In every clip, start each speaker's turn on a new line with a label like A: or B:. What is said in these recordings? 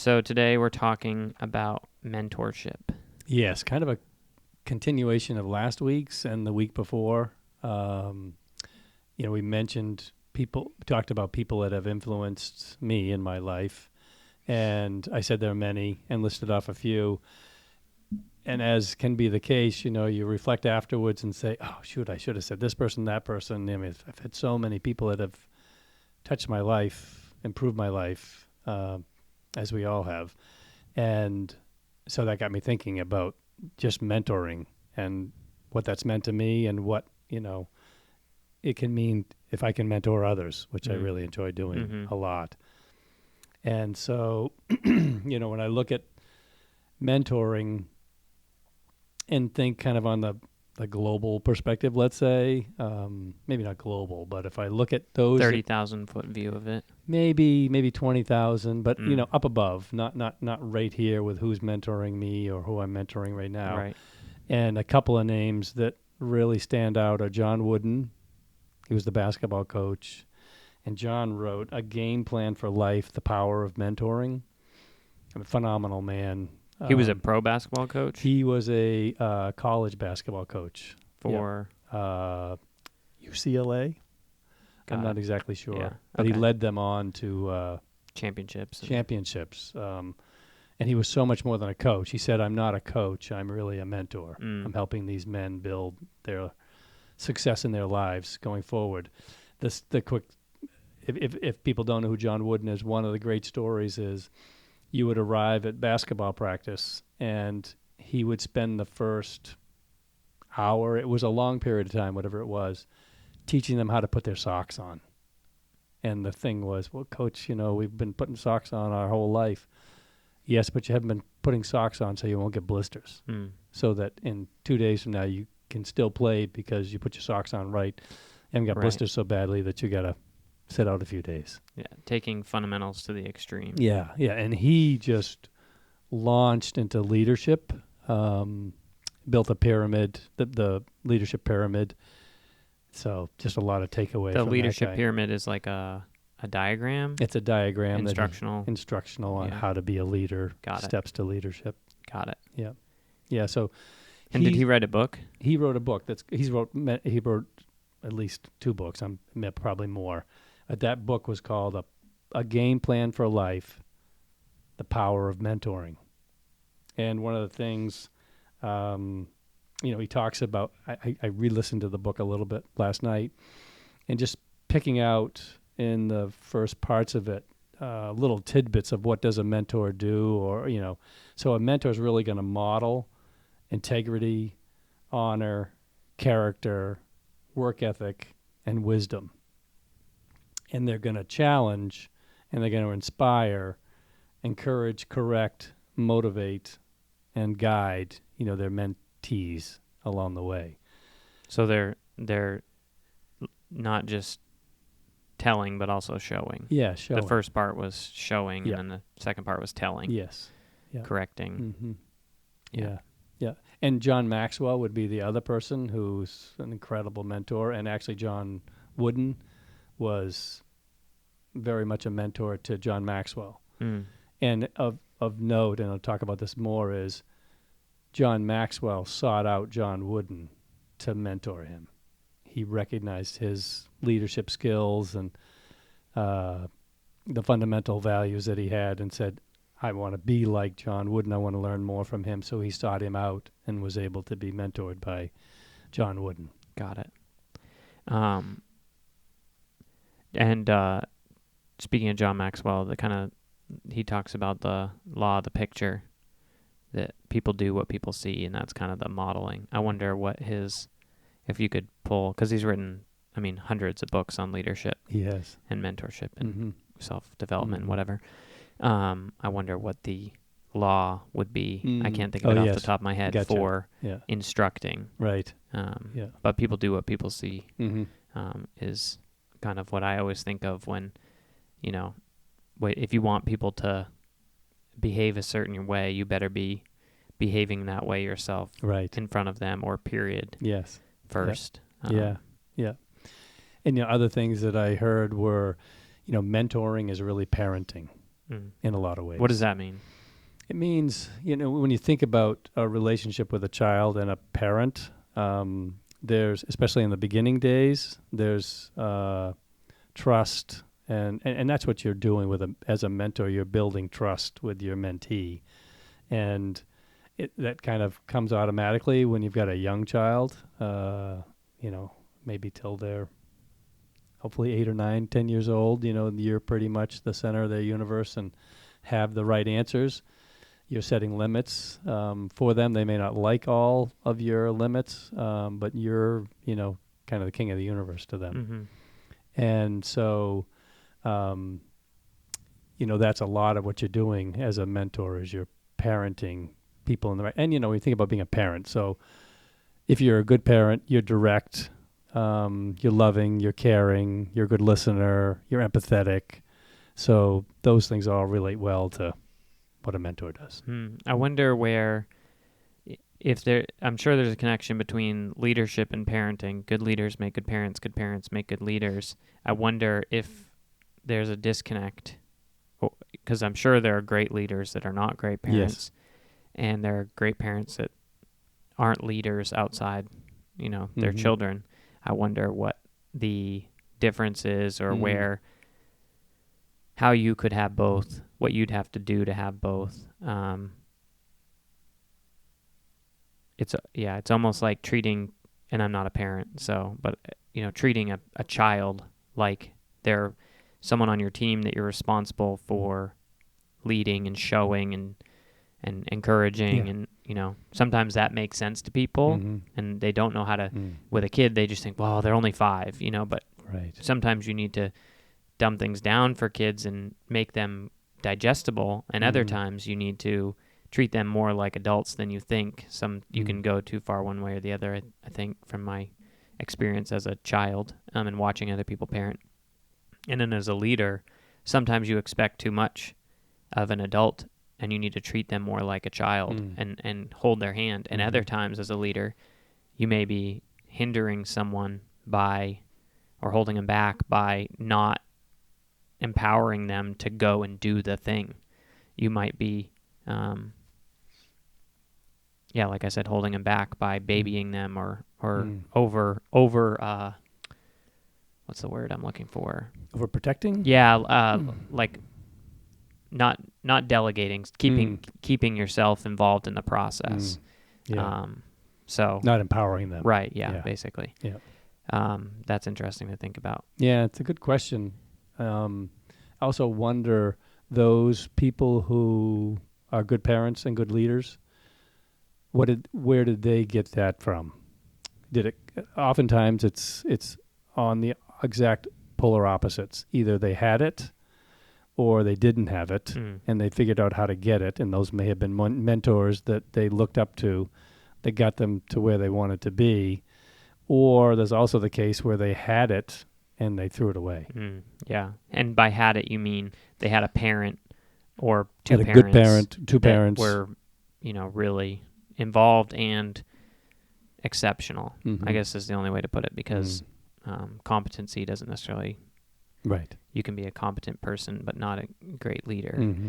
A: So today we're talking about mentorship.
B: Yes, kind of a continuation of last week's and the week before. We talked about people that have influenced me in my life. And I said there are many and listed off a few. And as can be the case, you reflect afterwards and say, oh, shoot, I should have said this person, that person. I mean, I've had so many people that have touched my life, improved my life, as we all have. And so that got me thinking about just mentoring and what that's meant to me and what, it can mean if I can mentor others, which I really enjoy doing a lot. And so, when I look at mentoring and think kind of on the global perspective, let's say, maybe not global, but if I look at those
A: 30,000 foot view of it.
B: maybe 20,000, but up above, not right here with who's mentoring me or who I'm mentoring right now.
A: Right.
B: And a couple of names that really stand out are John Wooden. He was the basketball coach. And John wrote A Game Plan for Life, The Power of Mentoring. A phenomenal man.
A: He was a pro basketball coach?
B: He was a college basketball coach.
A: For?
B: UCLA. I'm not exactly sure.
A: Yeah.
B: But he led them on to
A: championships.
B: And he was so much more than a coach. He said, I'm not a coach. I'm really a mentor. I'm helping these men build their success in their lives going forward. If people don't know who John Wooden is, one of the great stories is you would arrive at basketball practice and he would spend the first hour, it was a long period of time, whatever it was, teaching them how to put their socks on. And the thing was, well, coach, we've been putting socks on our whole life. Yes, but you haven't been putting socks on so you won't get blisters. So that in 2 days from now you can still play because you put your socks on right and got blisters so badly that you got to sit out a few days.
A: Yeah, taking fundamentals to the extreme.
B: Yeah. And he just launched into leadership, built a pyramid, the leadership pyramid. So just a lot of takeaway
A: The
B: from
A: leadership
B: that guy.
A: pyramid is like a diagram?
B: It's a diagram.
A: Instructional
B: On how to be a leader.
A: Got it.
B: Steps to leadership.
A: Got it.
B: Yeah. Yeah, so...
A: And did he write a book?
B: He wrote a book. He wrote at least 2 books. I'm probably more. That book was called A Game Plan for Life, The Power of Mentoring. And one of the things, he talks about, I re-listened to the book a little bit last night, and just picking out in the first parts of it, little tidbits of what does a mentor do, or, so a mentor is really going to model integrity, honor, character, work ethic, and wisdom. And they're going to challenge, and they're going to inspire, encourage, correct, motivate, and guide, their mentees along the way.
A: So they're not just telling, but also showing.
B: Yeah, showing.
A: The first part was showing, and then the second part was telling.
B: Yes. Yeah.
A: Correcting.
B: Mm-hmm. Yeah. And John Maxwell would be the other person who's an incredible mentor. And actually, John Wooden was very much a mentor to John Maxwell. And of note, and I'll talk about this more, is John Maxwell sought out John Wooden to mentor him. He recognized his leadership skills and the fundamental values that he had and said, I want to be like John Wooden. I want to learn more from him. So he sought him out and was able to be mentored by John Wooden.
A: Got it. And speaking of John Maxwell, he talks about the law of the picture, that people do what people see, and that's kind of the modeling. I wonder if you could pull, because he's written, hundreds of books on leadership.
B: He has.
A: And mentorship and self-development and whatever. I wonder what the law would be. I can't think of it off the top of my head for instructing.
B: Right.
A: But people do what people see is kind of what I always think of when, if you want people to behave a certain way, you better be behaving that way yourself in front of them, or period.
B: Yes.
A: First.
B: Yeah. And other things that I heard were, mentoring is really parenting. in a lot of ways.
A: What does that mean?
B: It means, when you think about a relationship with a child and a parent, there's, especially in the beginning days, there's trust, and that's what you're doing as a mentor. You're building trust with your mentee, and that kind of comes automatically when you've got a young child. Maybe till they're hopefully 8 or 9, 10 years old. You're pretty much the center of their universe and have the right answers. You're setting limits for them. They may not like all of your limits, but you're, kind of the king of the universe to them. And so, that's a lot of what you're doing as a mentor, is you're parenting people in the right. And, when you think about being a parent, so if you're a good parent, you're direct, you're loving, you're caring, you're a good listener, you're empathetic. So those things all relate well to what a mentor does.
A: I wonder I'm sure there's a connection between leadership and parenting. Good leaders make good parents make good leaders. I wonder if there's a disconnect, because I'm sure there are great leaders that are not great parents, and there are great parents that aren't leaders outside, their children. I wonder what the difference is, or how you could have both, what you'd have to do to have both. It's almost like treating, and I'm not a parent, but treating a child like they're someone on your team that you're responsible for leading and showing and encouraging. And sometimes that makes sense to people, and they don't know how to. With a kid, they just think, well, they're only 5, but
B: right.
A: Sometimes you need to dumb things down for kids and make them digestible, and other times you need to treat them more like adults than you think. You can go too far one way or the other, I think, from my experience as a child, and watching other people parent. And then as a leader, sometimes you expect too much of an adult, and you need to treat them more like a child and hold their hand. And other times as a leader, you may be hindering someone or holding them back by not empowering them to go and do the thing. You might be, like I said, holding them back by babying them or over what's the word I'm looking for?
B: Overprotecting?
A: Yeah, like not delegating, keeping yourself involved in the process. So
B: not empowering them.
A: Right, basically.
B: Yeah.
A: That's interesting to think about.
B: Yeah, it's a good question. I also wonder, those people who are good parents and good leaders, where did they get that from? Oftentimes it's on the exact polar opposites. Either they had it or they didn't have it, and they figured out how to get it, and those may have been mentors that they looked up to that got them to where they wanted to be. Or there's also the case where they had it and they threw it away.
A: Yeah. And by had it, you mean they had a parent or two
B: parents.
A: A good
B: parent, two parents.
A: Were, really involved and exceptional, I guess is the only way to put it, because competency doesn't necessarily...
B: Right.
A: You can be a competent person, but not a great leader.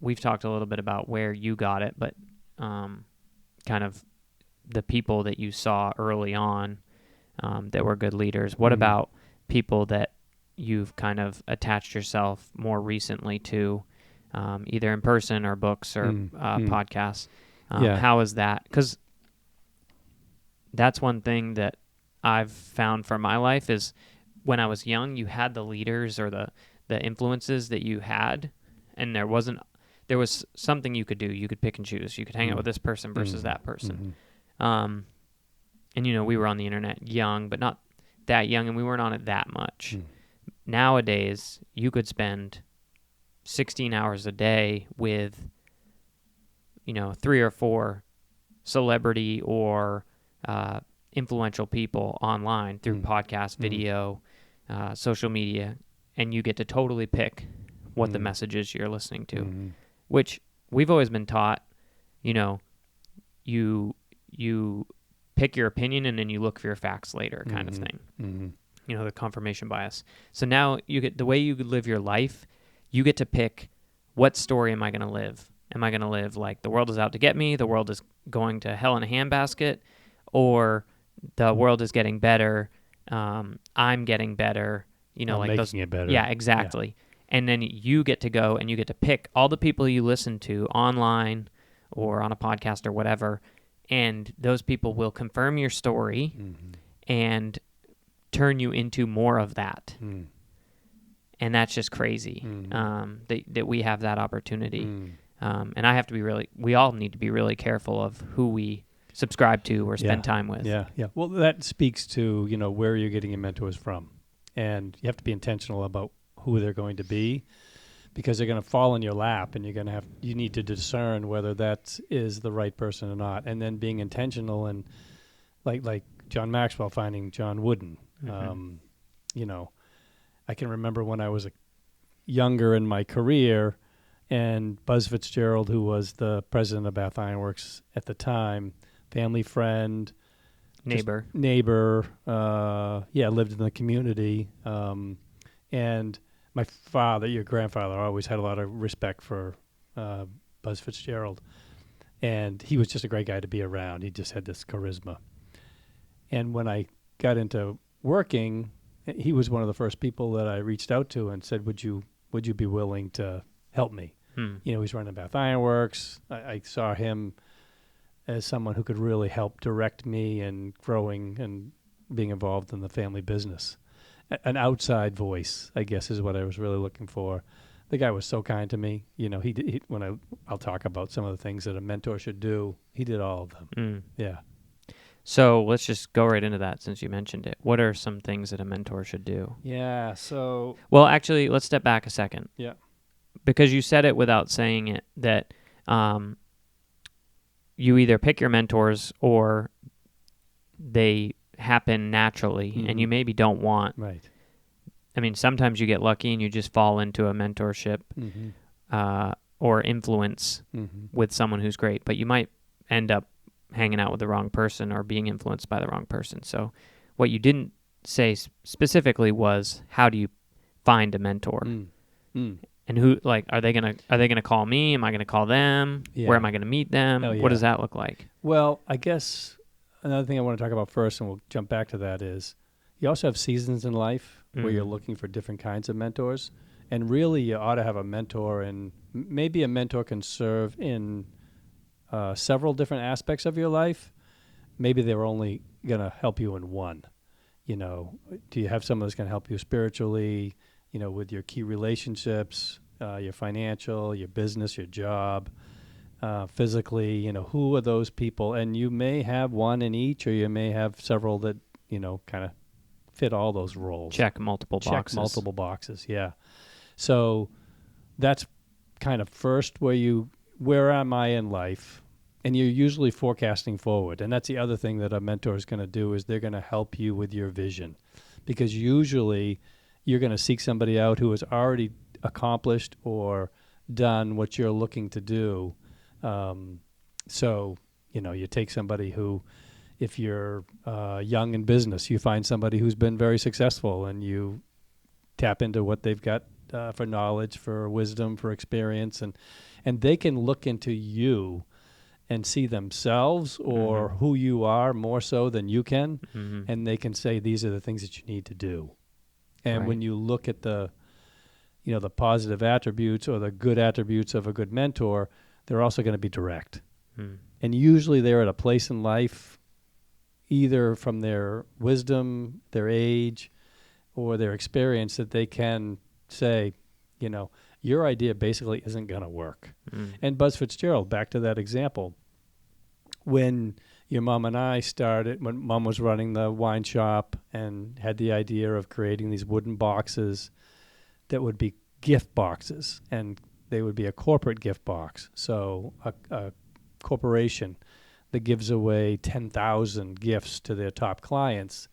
A: We've talked a little bit about where you got it, but kind of the people that you saw early on that were good leaders. What about people that you've kind of attached yourself more recently to, either in person or books or podcasts? How is that? Because that's one thing that I've found for my life is when I was young, you had the leaders or the influences that you had, and there was something you could do. You could pick and choose. You could hang out with this person versus that person. And, we were on the internet young, but not that young, and we weren't on it that much. Nowadays, you could spend 16 hours a day with, 3 or 4 celebrity or influential people online through podcast, video, social media, and you get to totally pick what the messages you're listening to, which we've always been taught, you pick your opinion and then you look for your facts later kind of thing. the confirmation bias. So now you get the way you live your life, you get to pick what story am I going to live? Am I going to live like the world is out to get me, the world is going to hell in a handbasket, or the world is getting better, I'm getting better,
B: I'm
A: like those.
B: making it better.
A: Yeah, exactly. And then you get to go and you get to pick all the people you listen to online or on a podcast or whatever, and those people will confirm your story and turn you into more of that. And that's just crazy that we have that opportunity. And I have to be we all need to be really careful of who we subscribe to or spend time with.
B: Yeah. Well, that speaks to, where you're getting your mentors from. And you have to be intentional about who they're going to be, because they're going to fall in your lap, and you need to discern whether that is the right person or not. And then being intentional, and like John Maxwell finding John Wooden. I can remember when I was younger in my career, and Buzz Fitzgerald, who was the president of Bath Iron Works at the time, family friend,
A: neighbor,
B: lived in the community. And my father, your grandfather, always had a lot of respect for Buzz Fitzgerald. And he was just a great guy to be around. He just had this charisma. And when I got into working, he was one of the first people that I reached out to and said, would you be willing to help me? He's running Bath Iron Works. I saw him as someone who could really help direct me in growing and being involved in the family business. An outside voice, I guess, is what I was really looking for. The guy was so kind to me. I'll talk about some of the things that a mentor should do. He did all of them. Yeah.
A: So let's just go right into that since you mentioned it. What are some things that a mentor should do?
B: Yeah, so...
A: Well, actually, let's step back a second.
B: Yeah.
A: Because you said it without saying it, that you either pick your mentors or they happen naturally, and you maybe don't want...
B: Right.
A: I mean, sometimes you get lucky and you just fall into a mentorship or influence with someone who's great, but you might end up hanging out with the wrong person or being influenced by the wrong person. So what you didn't say specifically was, how do you find a mentor? And who, are they gonna call me? Am I gonna call them?
B: Yeah.
A: Where am I gonna meet them?
B: Oh, yeah.
A: What does that look like?
B: Well, I guess another thing I want to talk about first, and we'll jump back to that, is you also have seasons in life where you're looking for different kinds of mentors. And really, you ought to have a mentor, and maybe a mentor can serve in several different aspects of your life. Maybe they're only going to help you in one. Do you have someone that's going to help you spiritually, with your key relationships, your financial, your business, your job, physically, who are those people? And you may have one in each, or you may have several that, kind of fit all those roles.
A: Check multiple boxes.
B: Yeah. So that's kind of first where am I in life? And you're usually forecasting forward. And that's the other thing that a mentor is going to do, is they're going to help you with your vision. Because usually you're going to seek somebody out who has already accomplished or done what you're looking to do. So, you take somebody who, if you're young in business, you find somebody who's been very successful, and you tap into what they've got for knowledge, for wisdom, for experience. And they can look into you and see themselves or who you are more so than you can, and they can say, these are the things that you need to do. And when you look at the positive attributes or the good attributes of a good mentor, they're also going to be direct. And usually they're at a place in life, either from their wisdom, their age, or their experience, that they can say, your idea basically isn't going to work. And Buzz Fitzgerald, back to that example, when your mom and I started, when Mom was running the wine shop and had the idea of creating these wooden boxes that would be gift boxes, and they would be a corporate gift box. So a corporation that gives away 10,000 gifts to their top clients.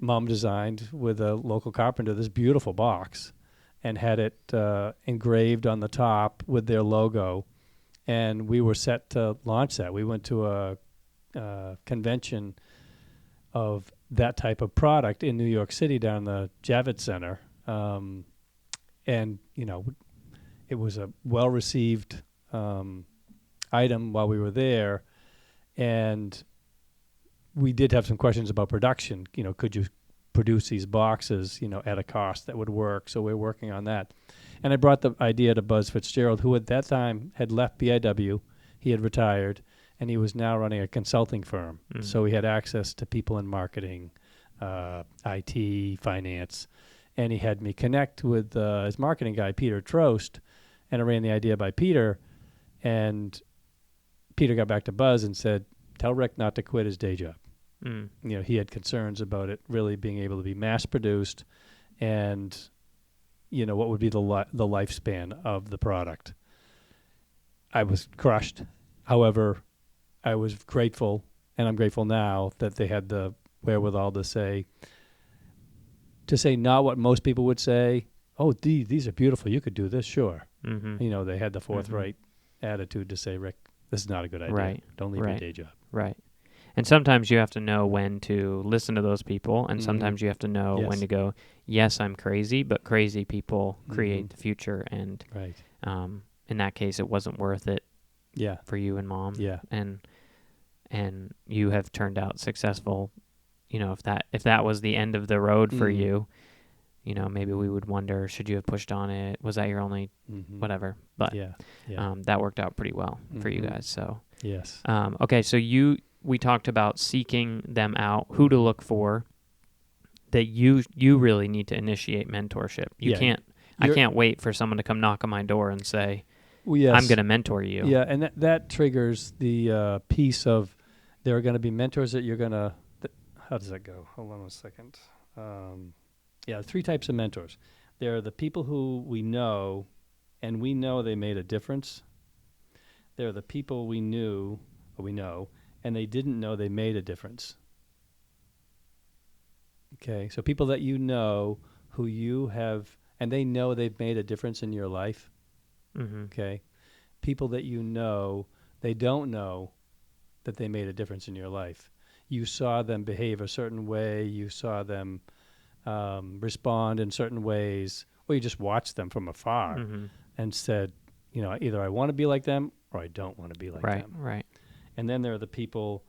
B: Mom designed with a local carpenter this beautiful box and had it engraved on the top with their logo. And we were set to launch that. We went to a convention of that type of product in New York City down the Javits Center. And, it was a well-received item while we were there. And we did have some questions about production. Could you produce these boxes, at a cost that would work? So we're working on that. And I brought the idea to Buzz Fitzgerald, who at that time had left BIW. He had retired, and he was now running a consulting firm.
A: Mm.
B: So he had access to people in marketing, IT, finance. And he had me connect with his marketing guy, Peter Trost, and I ran the idea by Peter. And Peter got back to Buzz and said, tell Rick not to quit his day job.
A: Mm.
B: He had concerns about it really being able to be mass-produced and, what would be the lifespan of the product. I was crushed. However, I was grateful, and I'm grateful now that they had the wherewithal to say not what most people would say, oh, these are beautiful, you could do this, sure.
A: Mm-hmm.
B: They had the forthright attitude to say, Rick, this is not a good idea.
A: Right.
B: Don't leave your day job.
A: Right. And sometimes you have to know when to listen to those people, and sometimes you have to know when to go, yes, I'm crazy, but crazy people create the future, and
B: right.
A: In that case, it wasn't worth it for you and Mom.
B: Yeah.
A: And you have turned out successful. If that was the end of the road for you, maybe we would wonder, should you have pushed on it? Was that your only whatever? But that worked out pretty well for you guys. So
B: yes.
A: Okay, so we talked about seeking them out, who to look for, that you really need to initiate mentorship. I can't wait for someone to come knock on my door and say, I'm going to mentor you.
B: Yeah, and that triggers the piece of there are going to be mentors that you're going to, how does that go? Hold on a second. 3 types of mentors. There are the people who we know, and we know they made a difference. There are the people we know, and they didn't know they made a difference. Okay, so people that you know who you have, and they know they've made a difference in your life.
A: Mm-hmm.
B: Okay, people that you know, they don't know that they made a difference in your life. You saw them behave a certain way, you saw them respond in certain ways, or you just watched them from afar and said, either I want to be like them or I don't want to be like them.
A: Right.
B: And then there are the people,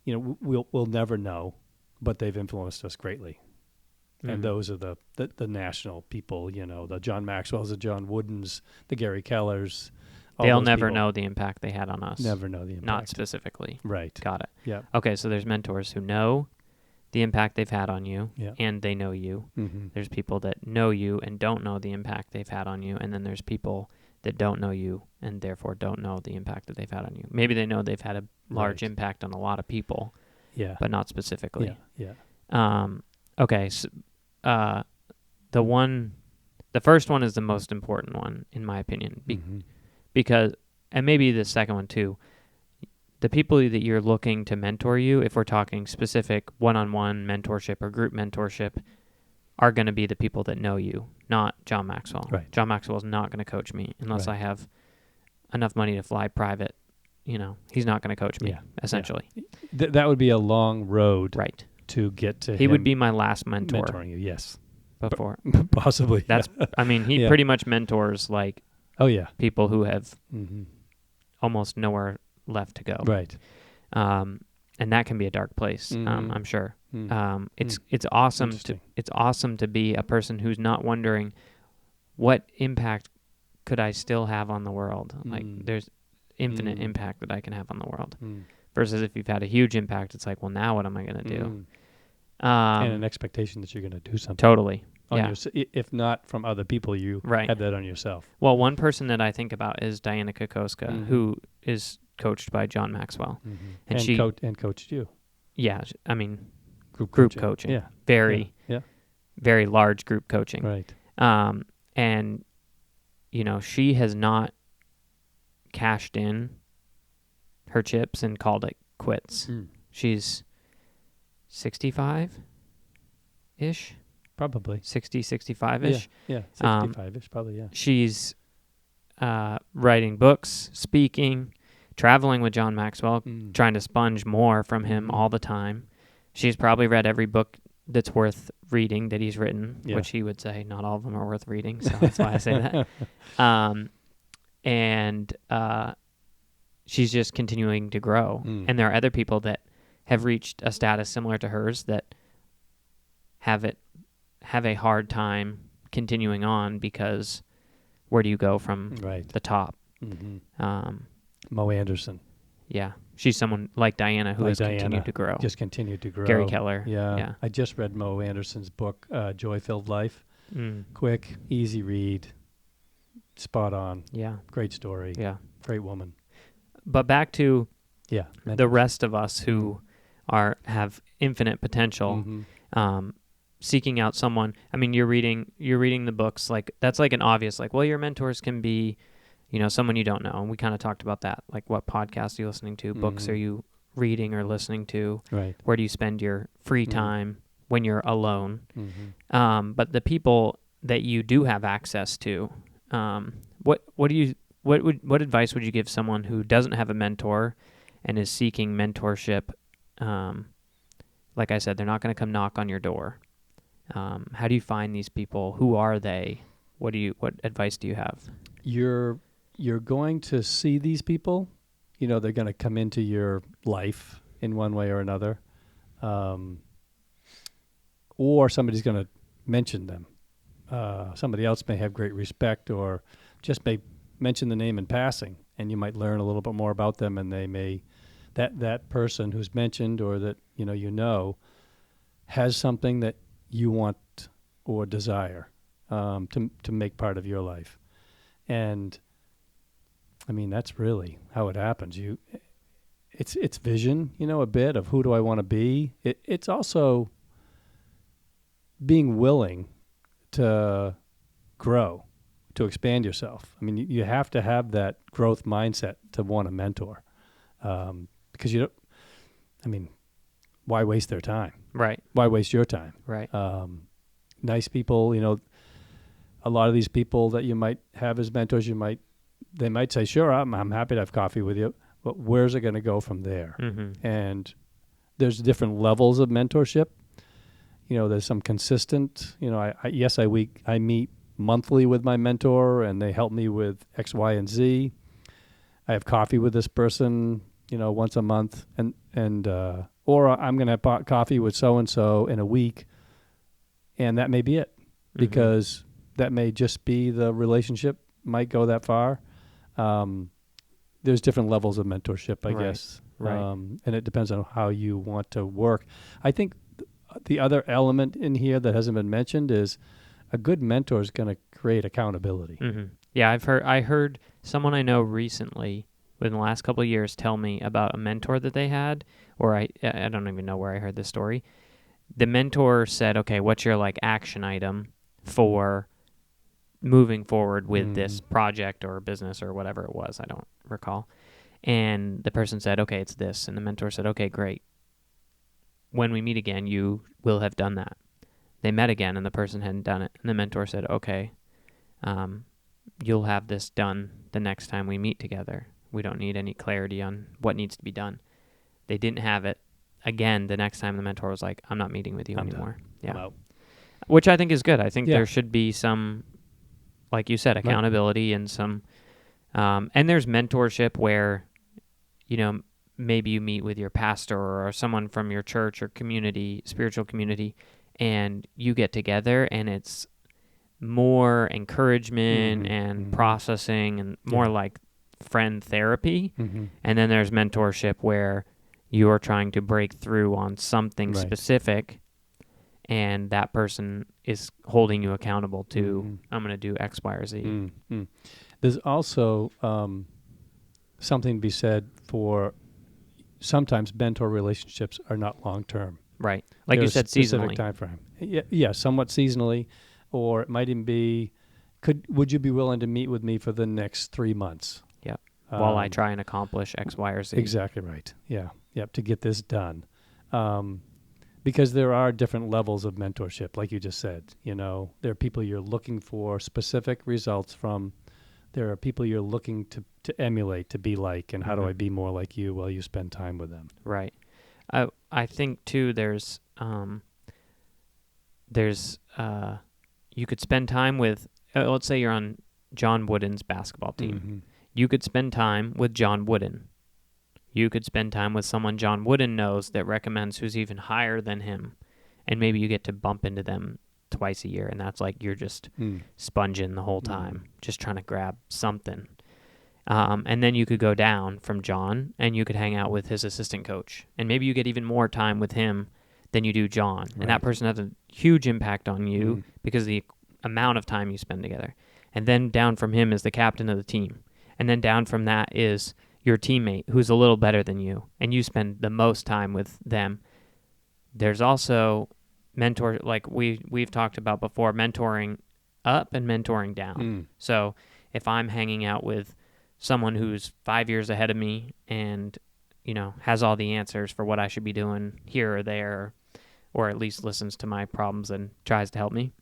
B: we'll never know, but they've influenced us greatly. And those are the national people, the John Maxwell's, the John Woodens, the Gary Kellers.
A: They'll never know the impact they had on us.
B: Never know the impact.
A: Not specifically.
B: Right.
A: Got it.
B: Yeah.
A: Okay, so there's mentors who know the impact they've had on you, and they know you.
B: Mm-hmm.
A: There's people that know you and don't know the impact they've had on you, and then there's people that don't know you and therefore don't know the impact that they've had on you. Maybe they know they've had a large impact on a lot of people, but not specifically.
B: Yeah.
A: Okay, so, the first one is the most important one, in my opinion, because, and maybe the second one too, the people that you're looking to mentor you, if we're talking specific one-on-one mentorship or group mentorship, are going to be the people that know you, not John Maxwell.
B: Right.
A: John Maxwell is not going to coach me unless I have enough money to fly private. He's not going to coach me, essentially.
B: Yeah. That would be a long road to get to him.
A: He would be my last mentor.
B: Mentoring you, yes.
A: Before.
B: Possibly.
A: That's. I mean, he pretty much mentors people who have almost nowhere left to go.
B: Right.
A: And that can be a dark place. I'm sure. It's awesome to be a person who's not wondering what impact could I still have on the world. Like there's infinite impact that I can have on the world. Versus if you've had a huge impact, it's like, well, now what am I going to do?
B: And an expectation that you're going to do something.
A: Totally.
B: If not from other people, you have that on yourself.
A: Well, one person that I think about is Diana Kokoska, who is coached by John Maxwell.
B: And she coached you.
A: Yeah. I mean,
B: group
A: coaching.
B: Yeah.
A: Very large group coaching.
B: Right.
A: And, she has not cashed in her chips and called it quits. She's 65-ish.
B: Probably.
A: 60, 65-ish.
B: Yeah, 65-ish, probably, yeah.
A: She's writing books, speaking, traveling with John Maxwell, trying to sponge more from him all the time. She's probably read every book that's worth reading that he's written,
B: Yeah.
A: which he would say not all of them are worth reading. So that's why I say that. And she's just continuing to grow. And there are other people that have reached a status similar to hers that have a hard time continuing on, because where do you go from
B: Right.
A: the top?
B: Mo Anderson.
A: Yeah. She's someone like Diana who
B: Like
A: has
B: Diana,
A: continued to grow.
B: Just continued to grow.
A: Gary Keller.
B: Yeah.
A: Yeah.
B: I just read Mo Anderson's book, Joy-Filled Life.
A: Mm.
B: Quick, easy read, spot on.
A: Yeah.
B: Great story.
A: Yeah.
B: Great woman.
A: But back to
B: Yeah.
A: the rest of us who have infinite potential, seeking out someone. I mean, you're reading the books, like that's like an obvious, like, well, your mentors can be, someone you don't know. And we kind of talked about that. Like, what podcasts are you listening to? Books are you reading or listening to?
B: Right.
A: Where do you spend your free time when you're alone? But the people that you do have access to, what advice would you give someone who doesn't have a mentor and is seeking mentorship? Like I said, they're not going to come knock on your door. How do you find these people? Who are they? What advice do you have?
B: You're going to see these people. They're going to come into your life in one way or another, or somebody's going to mention them. Somebody else may have great respect, or just may mention the name in passing, and you might learn a little bit more about them. And they may that person who's mentioned, or that has something that you want or desire to make part of your life. And I mean, that's really how it happens. It's vision, a bit of who do I want to be. It's also being willing to grow, to expand yourself. I mean, you have to have that growth mindset to want a mentor, because why waste their time?
A: Right.
B: Why waste your time?
A: Right.
B: Nice people, a lot of these people that you might have as mentors, they might say, sure, I'm happy to have coffee with you, but where's it going to go from there? And there's different levels of mentorship. There's some consistent, I meet monthly with my mentor, and they help me with X, Y, and Z. I have coffee with this person, once a month, and or I'm going to have coffee with so-and-so in a week, and that may be it, because that may just be the relationship, might go that far. There's different levels of mentorship, I guess.
A: Right.
B: And it depends on how you want to work. I think the other element in here that hasn't been mentioned is a good mentor is going to create accountability.
A: Yeah, I heard someone I know recently within the last couple of years tell me about a mentor that they had, or I don't even know where I heard this story. The mentor said, okay, what's your action item for moving forward with this project or business or whatever it was? I don't recall. And the person said, okay, it's this. And the mentor said, okay, great. When we meet again, you will have done that. They met again, and the person hadn't done it. And the mentor said, okay, you'll have this done the next time we meet together. We don't need any clarity on what needs to be done. They didn't have it. Again, the next time the mentor was like, I'm not meeting with you anymore.
B: Done.
A: Yeah.
B: I'm out.
A: Which I think is good. I think there should be some, like you said, accountability and some, and there's mentorship where, maybe you meet with your pastor or someone from your church or community, spiritual community, and you get together and it's more encouragement and processing and more like friend therapy. And then there's mentorship where you're trying to break through on something specific, and that person is holding you accountable to, I'm going to do X, Y, or Z.
B: There's also something to be said for sometimes mentor relationships are not long-term.
A: Right. Like
B: There's
A: you said,
B: specific
A: seasonally.
B: time frame. Yeah, somewhat seasonally, or it might even be, would you be willing to meet with me for the next 3 months?
A: Yeah. While I try and accomplish X, Y, or Z.
B: Exactly right. Yeah. Yep. To get this done. Because there are different levels of mentorship, like you just said. There are people you're looking for specific results from. There are people you're looking to emulate, to be like, and how do I be more like you while you spend time with them?
A: Right. I think too, you could spend time with, let's say you're on John Wooden's basketball team.
B: Mm-hmm.
A: You could spend time with John Wooden. You could spend time with someone John Wooden knows that recommends who's even higher than him. And maybe you get to bump into them twice a year, and that's like you're just sponging the whole time, just trying to grab something. And then you could go down from John, and you could hang out with his assistant coach. And maybe you get even more time with him than you do John.
B: Right.
A: And that person has a huge impact on you because of the amount of time you spend together. And then down from him is the captain of the team. And then down from that is your teammate who's a little better than you, and you spend the most time with them. There's also mentor, like we've talked about before, mentoring up and mentoring down. So if I'm hanging out with someone who's 5 years ahead of me and, has all the answers for what I should be doing here or there, or at least listens to my problems and tries to help me,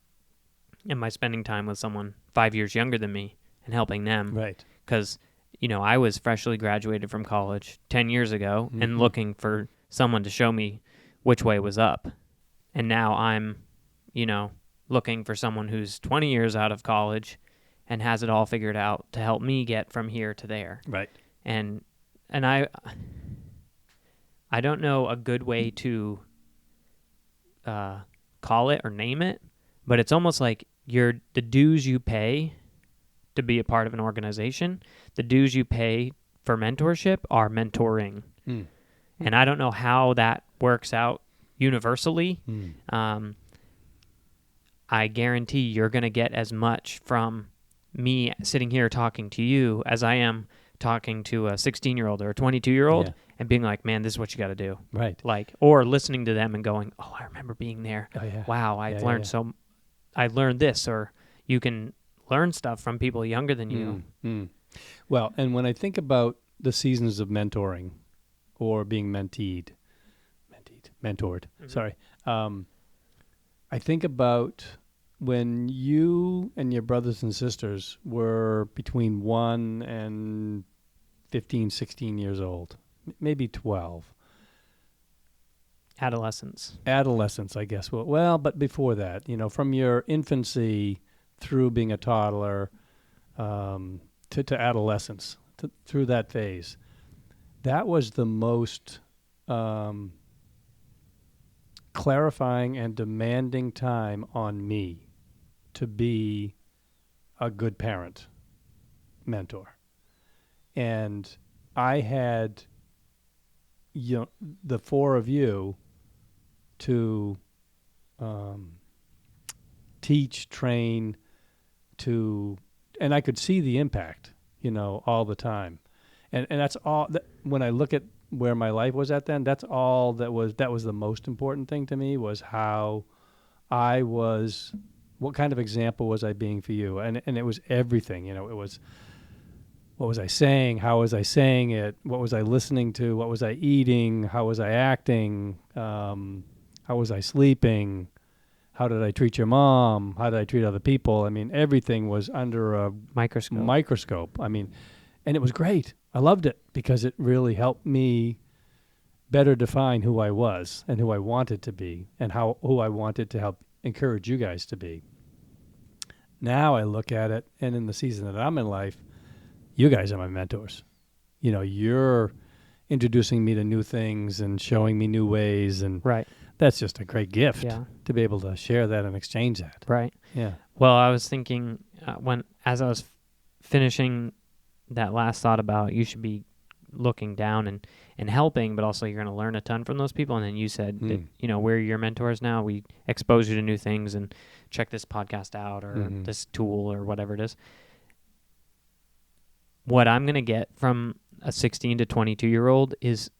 A: am I spending time with someone 5 years younger than me and helping them?
B: Right.
A: Because, I was freshly graduated from college 10 years ago and looking for someone to show me which way was up. And now I'm, looking for someone who's 20 years out of college and has it all figured out to help me get from here to there.
B: Right.
A: And I don't know a good way to call it or name it, but it's almost like the dues you pay to be a part of an organization, the dues you pay for mentorship are mentoring. And I don't know how that works out universally. I guarantee you're going to get as much from me sitting here talking to you as I am talking to a 16-year-old or a 22-year-old and being like, man, this is what you got to do.
B: Right.
A: Like, or listening to them and going, oh, I remember being there.
B: Oh, yeah.
A: Wow, I learned this. Or you can learn stuff from people younger than you.
B: Well, and when I think about the seasons of mentoring or being mentored, sorry, I think about when you and your brothers and sisters were between 1 and 15, 16 years old, maybe 12.
A: Adolescence,
B: I guess. Well, but before that, from your infancy through being a toddler to adolescence, through that phase, that was the most clarifying and demanding time on me to be a good parent, mentor. And I had the four of you to teach, train, and I could see the impact, all the time. And that's all, when I look at where my life was at then, that's all that was the most important thing to me, was how I was, what kind of example was I being for you? And it was everything, it was, what was I saying? How was I saying it? What was I listening to? What was I eating? How was I acting? How was I sleeping? How did I treat your mom? How did I treat other people? I mean, everything was under a microscope. I mean, and it was great. I loved it because it really helped me better define who I was and who I wanted to be and who I wanted to help encourage you guys to be. Now I look at it, and in the season that I'm in life, you guys are my mentors. You're introducing me to new things and showing me new ways, and
A: right.
B: That's just a great gift to be able to share that and exchange that.
A: Right.
B: Yeah.
A: Well, I was thinking as I was finishing that last thought about you should be looking down and helping, but also you're going to learn a ton from those people. And then you said that, we're your mentors now. We expose you to new things and check this podcast out or this tool or whatever it is. What I'm going to get from a 16 to 22-year-old is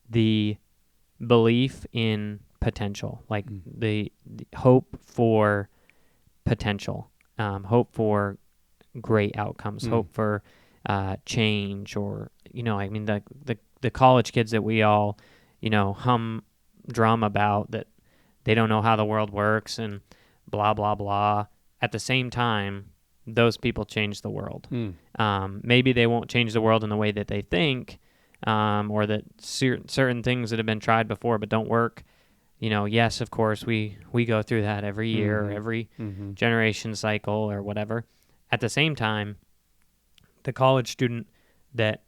A: the belief in potential, like the hope for potential, hope for great outcomes, hope for change, or the college kids that we all drum about, that they don't know how the world works and blah blah blah. At the same time, those people change the world. Maybe they won't change the world in the way that they think, or that certain things that have been tried before but don't work. Yes, of course, we go through that every year, or every generation cycle or whatever. At the same time, the college student that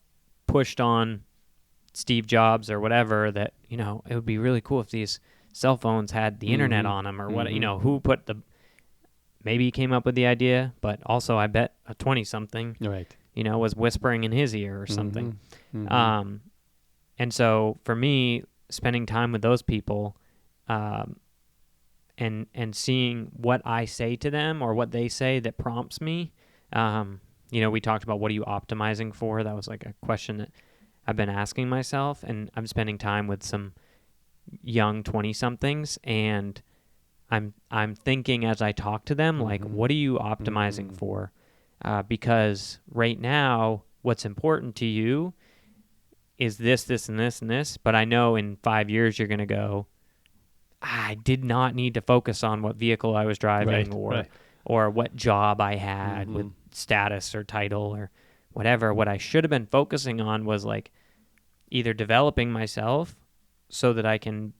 A: pushed on Steve Jobs or whatever, that, it would be really cool if these cell phones had the internet on them, or what, who put maybe he came up with the idea, but also I bet a 20-something,
B: right,
A: was whispering in his ear or something. And so for me, spending time with those people, and seeing what I say to them or what they say that prompts me. We talked about, what are you optimizing for? That was like a question that I've been asking myself, and I'm spending time with some young 20-somethings, and I'm thinking as I talk to them, like, what are you optimizing for? Because right now, what's important to you is this, this, and this, and this, but I know in 5 years you're going to go, I did not need to focus on what vehicle I was driving, or what job I had with status or title or whatever. What I should have been focusing on was like either developing myself so that I can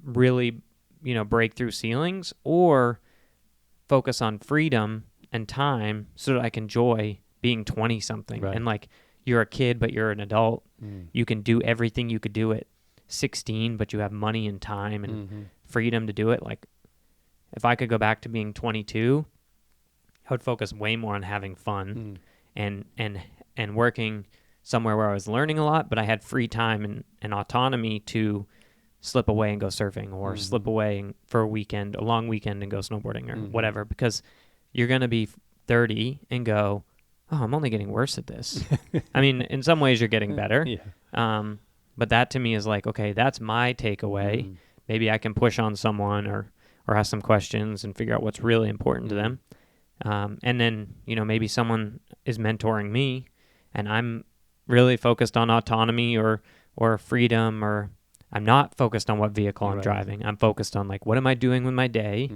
A: really, break through ceilings, or focus on freedom and time so that I can enjoy being 20-something.
B: Right.
A: And like, you're a kid, but you're an adult. You can do everything you could do at 16, but you have money and time and freedom to do it. Like, if I could go back to being 22, I would focus way more on having fun and working somewhere where I was learning a lot, but I had free time and autonomy to slip away and go surfing, or slip away for a long weekend and go snowboarding, or whatever, because you're going to be 30 and go, oh, I'm only getting worse at this. I mean, in some ways you're getting better. But that to me is like, okay, that's my takeaway. Maybe I can push on someone or ask some questions and figure out what's really important to them. And then, maybe someone is mentoring me and I'm really focused on autonomy or freedom, or I'm not focused on what vehicle I'm driving. I'm focused on like, what am I doing with my day?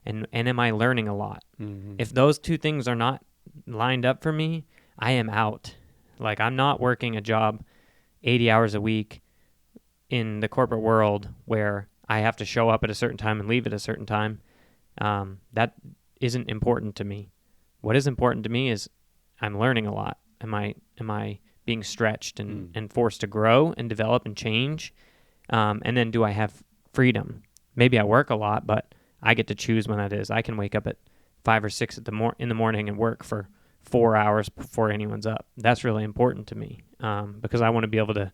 A: And am I learning a lot? If those two things are not lined up for me, I am out. Like, I'm not working a job 80 hours a week in the corporate world where I have to show up at a certain time and leave at a certain time. That isn't important to me. What is important to me is I'm learning a lot. Am I being stretched and forced to grow and develop and change? And then do I have freedom? Maybe I work a lot, but I get to choose when that is. I can wake up at 5 or 6 in the morning and work for 4 hours before anyone's up. That's really important to me, because I want to be able to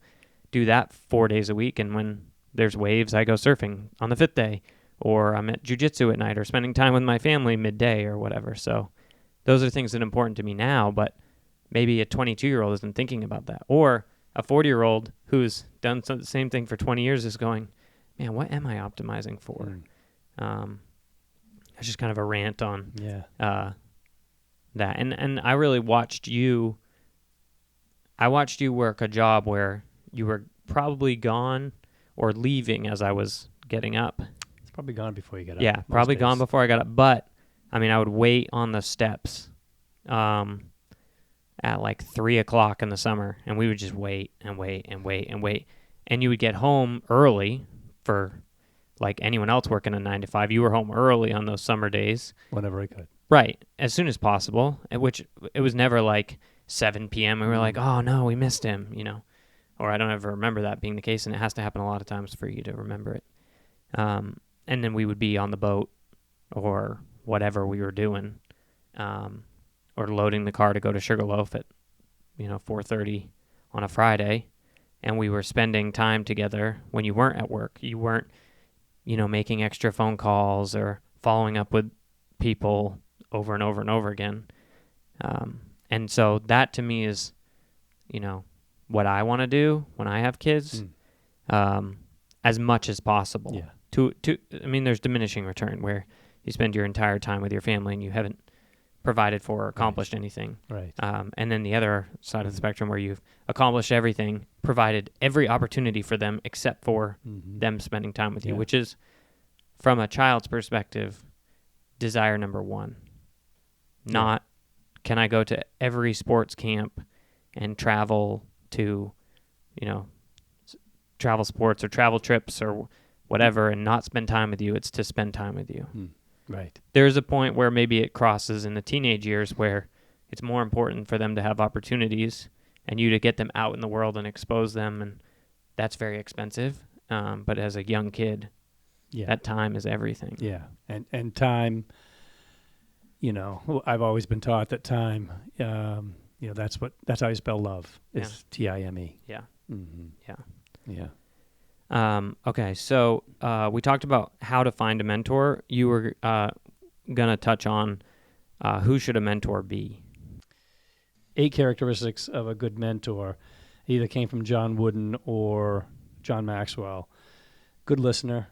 A: do that 4 days a week. And when there's waves, I go surfing on the 5th day, or I'm at jiu-jitsu at night, or spending time with my family midday or whatever. So those are things that are important to me now, but maybe a 22-year-old isn't thinking about that. Or a 40-year-old who's done the same thing for 20 years is going, man, what am I optimizing for? It's just kind of a rant on that. And I really watched you. I watched you work a job where you were probably gone or leaving as I was getting up.
B: It's probably gone before you get up.
A: Yeah, probably gone before I got up. But, I mean, I would wait on the steps at like 3 o'clock in the summer, and we would just wait and wait and wait and wait. And you would get home early for, like anyone else working a 9 to 5. You were home early on those summer days.
B: Whenever I could.
A: Right, as soon as possible, which it was never like 7 p.m. We were like, oh, no, we missed him, Or I don't ever remember that being the case, and it has to happen a lot of times for you to remember it. And then we would be on the boat or whatever we were doing, or loading the car to go to Sugarloaf at 4:30 on a Friday, and we were spending time together when you weren't at work. You weren't making extra phone calls or following up with people over and over and over again. And so that to me is what I want to do when I have kids, as much as possible. I mean, there's diminishing return where you spend your entire time with your family and you haven't provided for or accomplished anything.
B: Right.
A: And then the other side of the spectrum where you've accomplished everything, provided every opportunity for them except for them spending time with you, which is, from a child's perspective, desire number one. Not, can I go to every sports camp and travel to, travel sports or travel trips or whatever and not spend time with you. It's to spend time with you.
B: Right.
A: There's a point where maybe it crosses in the teenage years where it's more important for them to have opportunities and you to get them out in the world and expose them, and that's very expensive. But as a young kid, that time is everything.
B: Yeah, and time, I've always been taught that time, that's how you spell love, is Time.
A: Yeah.
B: Mm-hmm.
A: Yeah.
B: Yeah.
A: Okay, so we talked about how to find a mentor. You were going to touch on who should a mentor be?
B: 8 characteristics of a good mentor. Either came from John Wooden or John Maxwell. Good listener.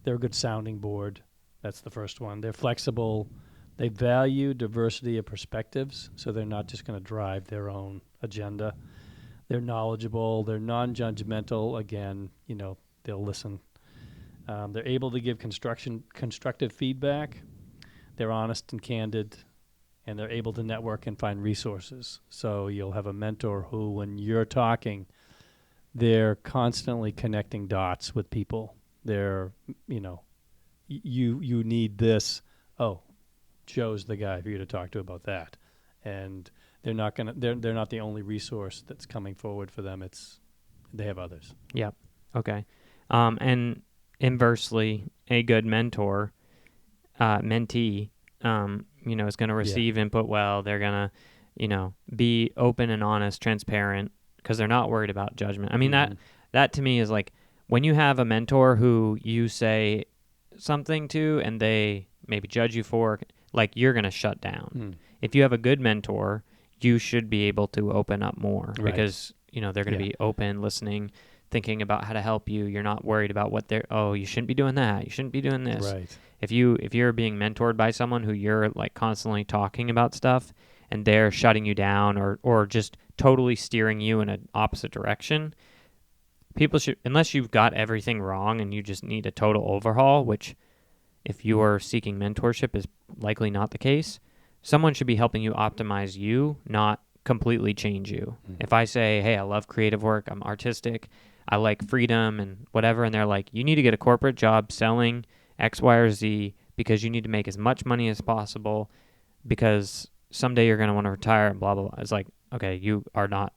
B: They're a good sounding board. That's the first one. They're flexible. They value diversity of perspectives, so they're not just going to drive their own agenda. They're knowledgeable. They're non-judgmental. Again, they'll listen. They're able to give constructive feedback. They're honest and candid, and they're able to network and find resources. So you'll have a mentor who, when you're talking, they're constantly connecting dots with people. They're, you need this. Oh, Joe's the guy for you to talk to about that. And they're not the only resource that's coming forward for them. They have others.
A: Yep. Okay. And inversely, a good mentor, mentee, is going to receive input well. They're going to, be open and honest, transparent, because they're not worried about judgment. I mean, that to me is like when you have a mentor who you say something to and they maybe judge you for, like, you're going to shut down. If you have a good mentor, you should be able to open up more because, they're going to be open, listening, thinking about how to help you. You're not worried about what you shouldn't be doing that. You shouldn't be doing this.
B: Right.
A: If you're being mentored by someone who you're like constantly talking about stuff and they're shutting you down or just totally steering you in an opposite direction, people should, unless you've got everything wrong and you just need a total overhaul, which if you are seeking mentorship is likely not the case, someone should be helping you optimize you, not completely change you. If I say, hey, I love creative work, I'm artistic, I like freedom and whatever, and they're like, you need to get a corporate job selling X, Y, or Z because you need to make as much money as possible because someday you're going to want to retire and blah, blah, blah. It's like, okay, you are not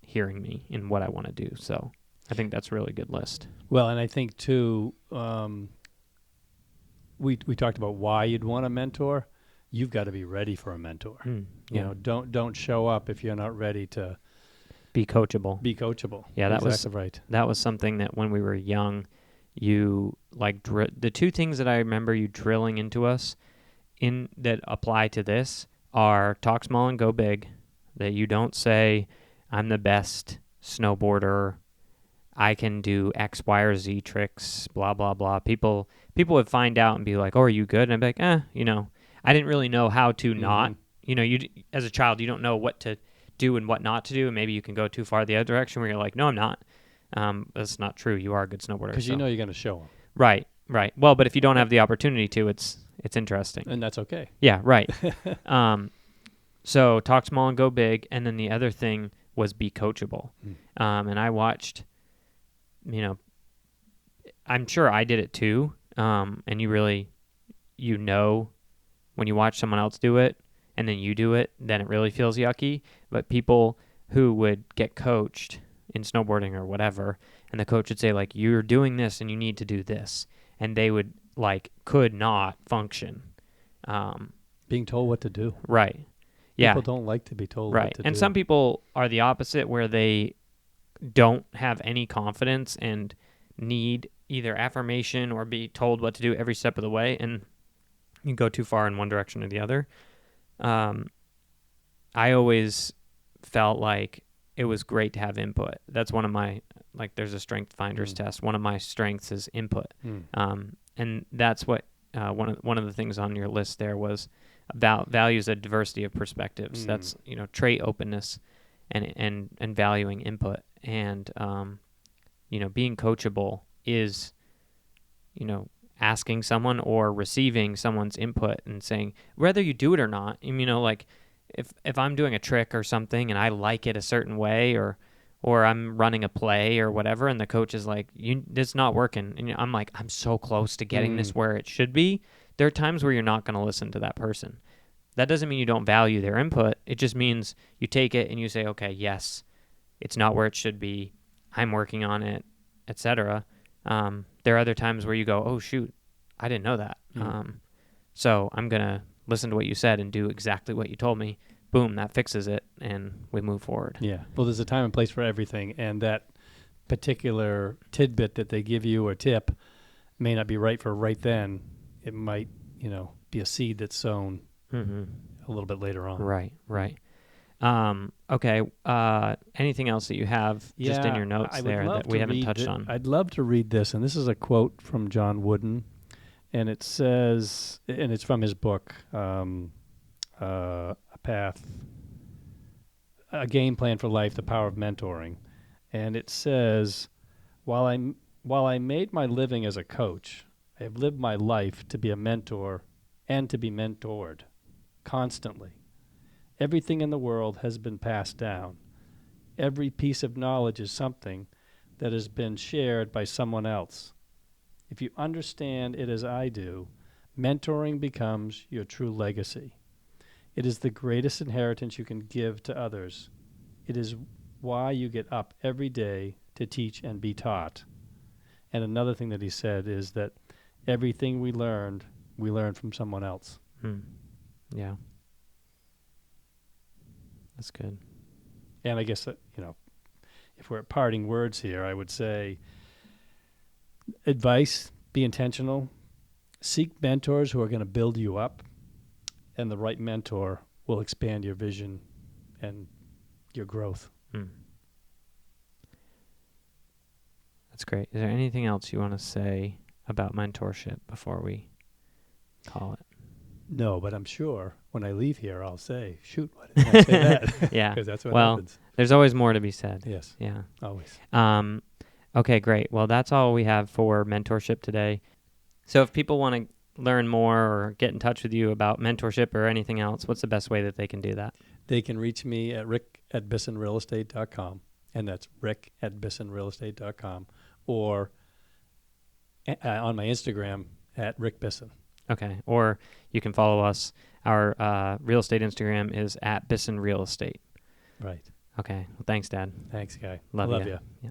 A: hearing me in what I want to do. So I think that's a really good list.
B: Well, and I think, too, we talked about why you'd want a mentor. You've got to be ready for a mentor. Don't show up if you're not ready to
A: be coachable.
B: Yeah,
A: that
B: was right.
A: That was something that when we were young, you like the two things that I remember you drilling into us in that apply to this are talk small and go big. That you don't say, I'm the best snowboarder, I can do X, Y, or Z tricks, blah, blah, blah. People would find out and be like, oh, are you good? And I'd be like, I didn't really know how to not. You as a child, you don't know what to do and what not to do. And maybe you can go too far the other direction where you're like, no, I'm not. That's not true. You are a good snowboarder.
B: Because you're going to show them.
A: Right. Well, but if you don't have the opportunity to, it's interesting.
B: And that's okay.
A: Yeah, right. So talk small and go big. And then the other thing was be coachable. And I watched, I'm sure I did it too. And you really, when you watch someone else do it and then you do it, then it really feels yucky. But people who would get coached in snowboarding or whatever, and the coach would say, like, you're doing this and you need to do this. And they would, could not function.
B: Being told what to do.
A: Right. Yeah.
B: People don't like to be told
A: right.
B: what to do.
A: And some people are the opposite, where they don't have any confidence and need either affirmation or be told what to do every step of the way, and you go too far in one direction or the other. I always felt like it was great to have input. That's one of my, there's a strength finders test. One of my strengths is input. And that's what one of the things on your list there was about values a diversity of perspectives. That's, trait openness and valuing input. And, being coachable is, asking someone or receiving someone's input and saying, whether you do it or not, if I'm doing a trick or something and I like it a certain way or or I'm running a play or whatever, and the coach is like, "It's not working," and I'm like, "I'm so close to getting this where it should be." There are times where you're not going to listen to that person. That doesn't mean you don't value their input. It just means you take it and you say, "Okay, yes, it's not where it should be. I'm working on it, etc." There are other times where you go, "Oh shoot, I didn't know that." So I'm gonna listen to what you said and do exactly what you told me. Boom, that fixes it, and we move forward.
B: Yeah. Well, there's a time and place for everything, and that particular tidbit that they give you or tip may not be right for right then. It might, be a seed that's sown
A: Mm-hmm.
B: a little bit later on.
A: Right. Okay. Anything else that you have just in your notes there that we haven't touched on?
B: I'd love to read this, and this is a quote from John Wooden, and it says, and it's from his book, A Game Plan for Life: The Power of Mentoring, and it says, while I made my living as a coach, I have lived my life to be a mentor and to be mentored constantly. Everything in the world has been passed down. Every piece of knowledge is something that has been shared by someone else. If you understand it as I do, mentoring becomes your true legacy. It is the greatest inheritance you can give to others. It is why you get up every day to teach and be taught. And another thing that he said is that everything we learned from someone else.
A: Yeah. That's good.
B: And I guess, if we're at parting words here, I would say advice, be intentional, seek mentors who are going to build you up, and the right mentor will expand your vision and your growth.
A: That's great. Is there anything else you want to say about mentorship before we call it?
B: No, but I'm sure when I leave here, I'll say, shoot, why didn't I say that?
A: Yeah.
B: Because that's what
A: well,
B: happens.
A: There's always more to be said.
B: Yes.
A: Yeah.
B: Always.
A: Okay, great. Well, that's all we have for mentorship today. So if people want to learn more or get in touch with you about mentorship or anything else, what's the best way that they can do that?
B: They can reach me at rick@bissonrealestate.com, and that's rick@bissonrealestate.com, or on my Instagram at Rick Bisson.
A: Okay. Or you can follow us. Our real estate Instagram is @Bisson Real Estate.
B: Right.
A: Okay. Well, thanks, Dad.
B: Thanks, Guy.
A: Love
B: you.
A: you. Yeah.